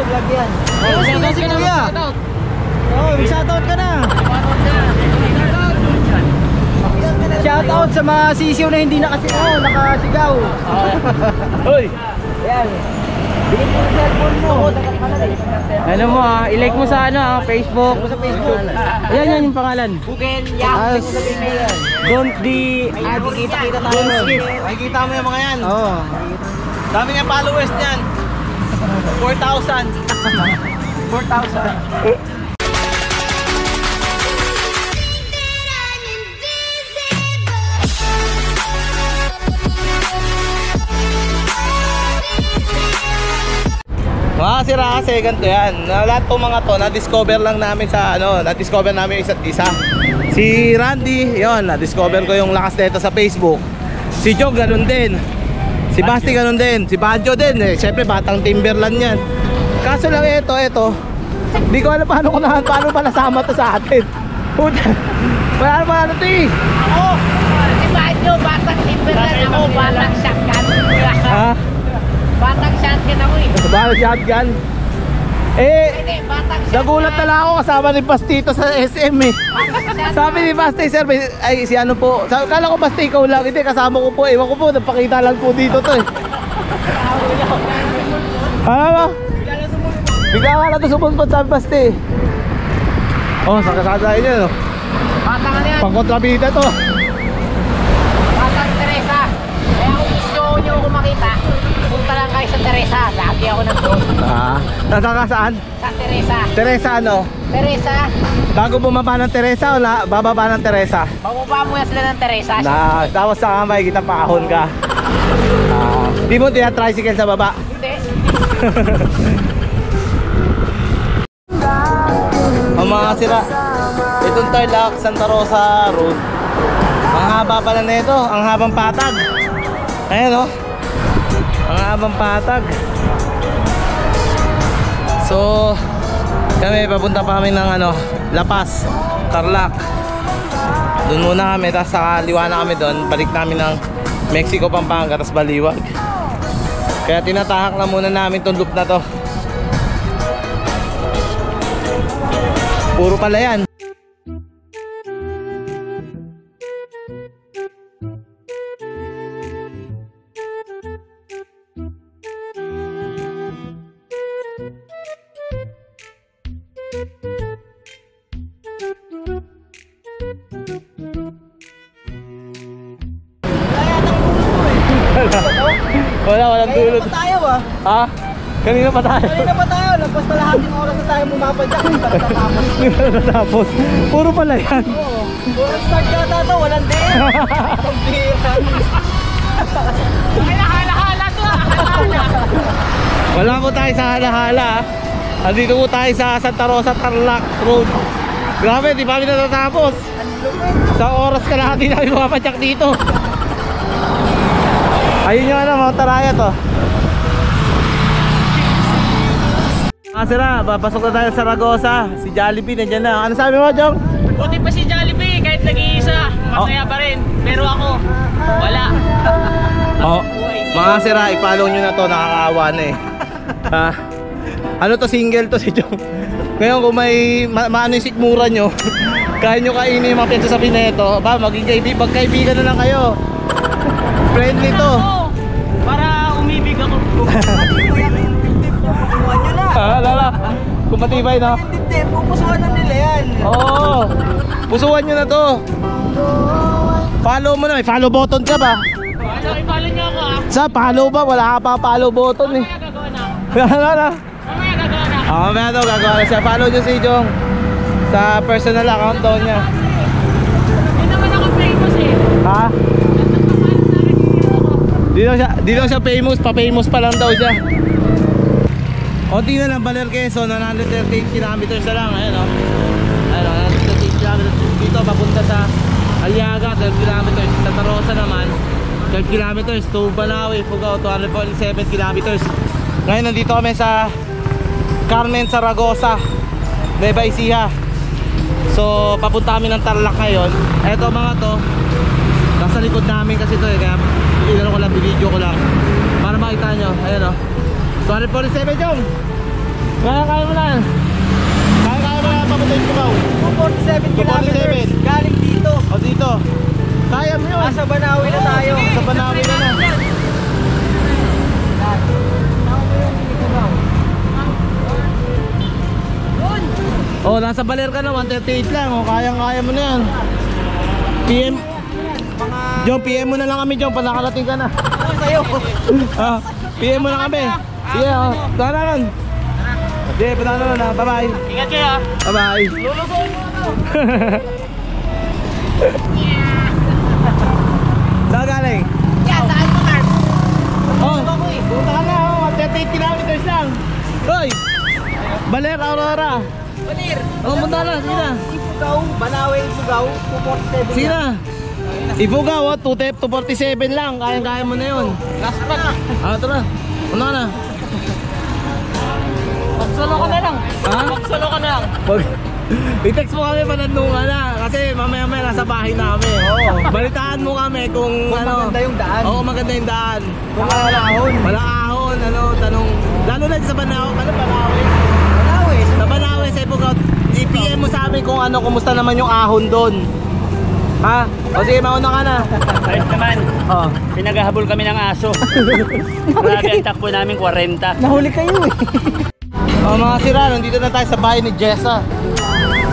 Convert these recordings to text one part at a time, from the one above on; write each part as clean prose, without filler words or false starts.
vlog yan. Oh, shoutout ka na. Oh, shoutout ka na. Shoutout sa mga sisiw na hindi nakasigaw. Hoy. Ayan. Bigyan mo yung cellphone mo. Ano mo i-like mo sa Facebook. Sa Facebook. Ayan yan yung pangalan. Google, Yahoo, sa email. Don't be Kita tayo. Makikita mo yung mga yan. Oo. Dami nga followers niyan. 4,000. 4,000. Mga sira kasi ganito yan. Lahat po mga to na-discover lang namin sa na-discover namin isa't isa. Si Randy, yon, na-discover ko yung lakas nito sa Facebook. Si Jog ganun din. Si Basti ganun din. Si Badjo din eh. Siyempre batang Timberland yan. Kaso lang ito. Hindi ko alam paano pa nasama to sa atin. Puta. Wala naman to eh. Ako, si Badjo, batang Timberland. Ako, batang shotgun. Ha? Batang shotgun ako eh. Batang shotgun? Hindi, batang shotgun. Nagulat na lang ako kasama ni Bastito sa SM eh. Sabi ni Basti, sir, ay si ano po. Kala ko Basti ikaw lang. Hindi, kasama ko po. Ewan ko po, napakita lang po dito to eh. Ano ba? Bigla ka na to sumunod sabi Basti. Oh, sa kasada yun no. Batang ano yan? Pangkontrabida to. Batang Teresa. Kaya kung gusto nyo ako makita, punta lang kayo sa Teresa. Lagi ako nandun. Nasaan? Sa Teresa. Teresa ano? Teresa. Bago bumaba ng Teresa o bababa ng Teresa? Bababa mo yan sila ng Teresa. Tapos sa kamay kita paahon ka. Di mo tricycle sa baba? Hindi. Ang mga sira, itong Tarlac Santa Rosa Road, ang haba pala nito, ang habang patag. Ayan o, ang habang patag. So kami papunta pa kami ng La Paz, Tarlac. Doon muna kami, tapos sa kaliwa na kami doon. Balik namin ng Mexico, Pampanga, tapos Baliwag. Kaya tinatahak na muna namin itong loop na to. Puro pala yan. Walang dulot. Kanina pa tayo ah. Ha? Kanina pa tayo. Kanina pa tayo. Lagpas na lahat yung oras na tayo bumapadyak. Hindi pa natatapos. Hindi pa natatapos. Puro pala yan. Oo. Walang start yata to. Walang din. Ang bira. Hala-hala to ah. Hala-hala. Wala po tayo sa hala-hala. Andito po tayo sa Santa Rosa Tarlac Road. Grabe, di pa kami natatapos. Sa oras ka lahat din namin bumapadyak dito. Ayun yung mga taraya to. Sira, papasok na tayo sa Saragosa. Si Jollibee nandiyan na. Ano sabi mo, Jong? Buti pa si Jollibee kahit nag-iisa. Masaya pa rin. Pero ako, wala. Mga sira, i-follow nyo na to. Nakakaawa na eh. Ano to, single to si Jong. Ngayon kung may maano yung sikmura nyo, kaya nyo kainin yung mga pinagsasabi na ito, magkaibigan na lang kayo. Friendly to. Para umibig ako. Lala, kung matibay no? Hindi, pupusuan na nila yan. Oo, pusuan nyo na to. Follow mo na, may follow button ka ba? I-follow nyo ako ah. Sa follow ba? Wala ka pa follow button eh. Mamaya gagawa na ako. Wala. Mamaya gagawa na ako. Mamaya daw gagawa na siya. Follow nyo si Jong sa personal account daw niya. Hindi naman ako famous eh. Ha? Di daw siya famous, pa-famous pa lang daw siya. Konti na lang Baler Quezon, 138 kilometers na lang. Ayan o, 138 kilometers dito papunta sa Aliaga, 12 kilometers. Santa Rosa naman 12 kilometers to Banawe, Fugao, 247 kilometers. Ngayon nandito kami sa Carmen Zaragoza, Nueva Ecija. So papunta kami ng Tarlac ngayon. Eto mga to, nasa likod namin kasi to eh, kaya inano ko lang, video ko lang para makita nyo. Ayan o, 247 Jong. Kaya mo na. Kaya mo na papunta yung Cubao. 247 kilometers. Galing dito. O dito. Kaya mo yun. Nasa Banawi na tayo. Sa Banawi na na. Oh, nasa Baler ka na, 138 lang. Oh, kayang-kaya mo na yan. PM. John, PM mo na lang kami, John, panakarating ka na. Sa'yo. Ah, PM mo na kami. Sige, oh, tara na. Sige, punta na na. Bye-bye. Ingat kayo. Bye-bye. Saan galing? Yan, saan mo, Mark? Oh, punta ka na, oh, 138 kilometers lang. Hoy! Baler, Aurora. Balir. Oh, punta na, sige na. Ipugaw, Banawi, Ipugaw, 247. Sige na. Ipugaw, 247 lang. Kayang-kaya mo na yun. Last pa na. Ah, tara. Una ka na. Mag-solo ka na lang. Ha? Mag-solo ka na lang. I-text mo kami panandun ka na. Kasi mamaya-maya nasa bahay namin. Oo. Balitaan mo kami kung ano. Maganda yung daan. Oo, maganda yung daan. Kung walang ahon. Walang ahon, ano, tanong. Lalo na sa Banawi. Ano, Banawi? Banawi. Sa Banawi, sa Ipugaw. I-PM mo sa amin kung ano, kumusta naman yung ahon doon. Ha? O sige, mauna ka na. Ayos naman, Oh. pinaghahabol kami ng aso. Grabe ang takbo namin, 40. Nahuli kayo eh. Oh, mga sira, nandito na tayo sa bahay ni Jessa.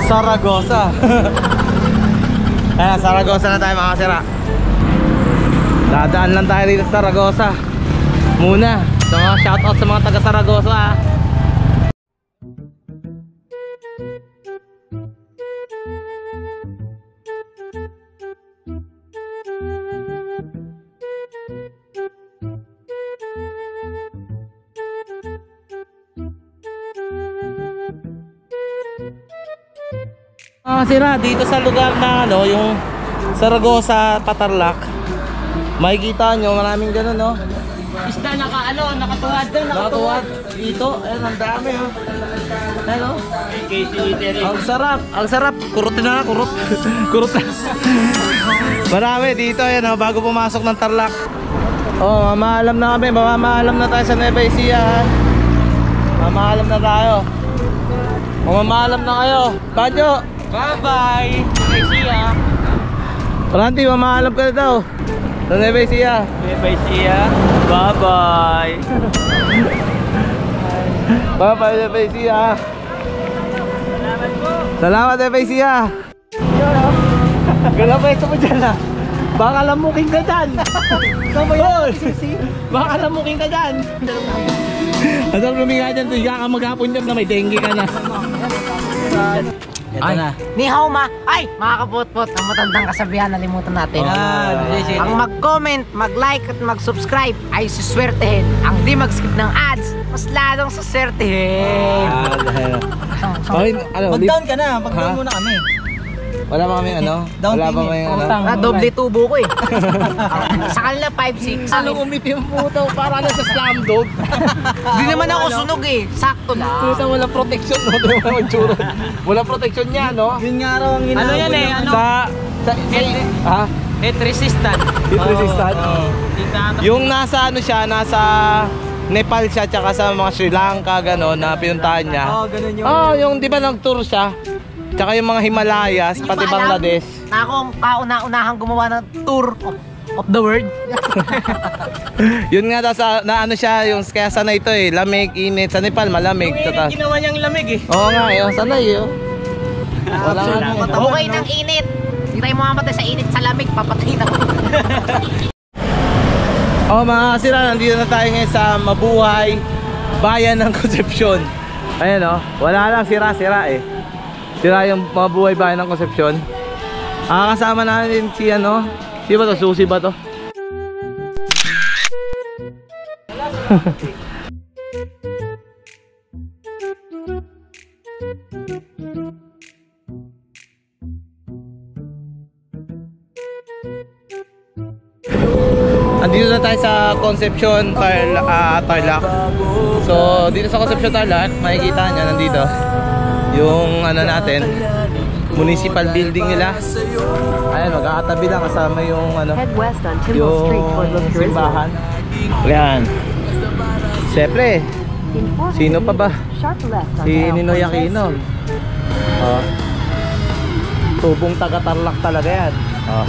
Saragosa. Ayan, Saragosa na tayo mga sira. Dadaan lang tayo dito sa Saragosa. Muna, sa mga shoutout sa mga taga Saragosa ha. Sira, dito sa lugar na ano, yung Saragosa, Patarlac. Makikita nyo, maraming ganun, no? Isda nakatuwad doon. Nakatuwad dito, ayun, ang dami, oh. Ayun, oh. Ang sarap. Kurot na, kurot. Kurot na. Marami dito, ayun, oh, bago pumasok ng Tarlac. Oh, mamaalam na kami, mamaalam na tayo sa Nueva Ecija, ha? Mamaalam na tayo. Mamaalam na kayo. Banjo! Bye-bye. Ecija. Randy, mamaalam ka na daw. Sa Nueva Ecija. Bye-bye siya. Bye-bye. Bye-bye, Nueva Ecija. Salamat po. Salamat, Nueva Ecija. Gala pa ito mo dyan, ha? Baka lamukin ka dyan. Hoy! Baka lamukin ka dyan. Asal luminga dyan, tuya ka maghapon dyan na may dengue ka na. Ito na. Ni hao ma. Ay, mga kaputput, ang matandang kasabihan nalimutan natin. Ang mag-comment, mag-like at mag-subscribe ay suswertehin. Ang di mag-skip ng ads, mas lalong suswertehin. Mag-down ka na. Mag-down muna kami. Wala ba kami ano? Down Wala ba payment. may ano? Doble tubo ko eh. Sa kanila 5-6. Anong umiti yung puto? Para na sa slam dog. Di naman ako sunog eh. Sakto lang. Puta, walang protection, no? Di ba magtsura? Walang protection niya, no? Yun nga raw ang Ano hinahabol yan eh? ng- Ano? Ha? Heat resistant. Heat resistant? Oo. Yung nasa ano siya, nasa Nepal siya, tsaka sa mga Sri Lanka, gano'n, na pinuntahan niya. Oo, ganun yung... Oh, yung di ba nag-tour siya? Tsaka yung mga Himalayas, Hindi pati pa alam Bangladesh. Na ako ang kauna-unahang gumawa ng tour of the world. Yun nga daw sa, na ano siya, yung kaya sanay ito eh, lamig, init. Sa Nepal, malamig. Tsaka, Ginawa niyang lamig eh. oo nga, yun, sanay yun. Wala nga ano. Okay ng init. Hindi tayo mamamatay sa init sa lamig. Papatayin ako. Oh, mga kasira, nandito na tayo ngayon sa mabuhay bayan ng Concepcion. Ayan oh, wala lang, sira-sira eh. Sira yung mabuhay bayan ng Concepcion. Kasama natin si ano, si ba to? Susi ba to? Andito na tayo sa Concepcion, Tarlac. So, dito sa Concepcion, Tarlac, makikita nyo, nandito yung ano natin, municipal building nila. Ayan, magkakatabi lang kasama yung ano, Head west on Timble Street toward yung Los Turismo. simbahan. Ayan. Siyempre, Sino pa ba? Si Ninoy Aquino. Oh. Tubong taga-Tarlac talaga yan. Oh.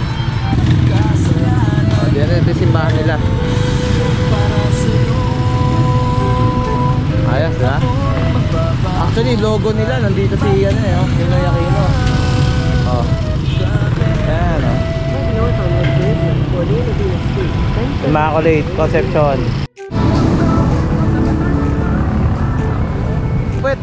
Oh, diyan ito yung simbahan nila. Ayos na. Actually, logo nila nandito si ano eh, oh, Ninoy Aquino. Oh. Yan, oh. Immaculate Conception. Pwet.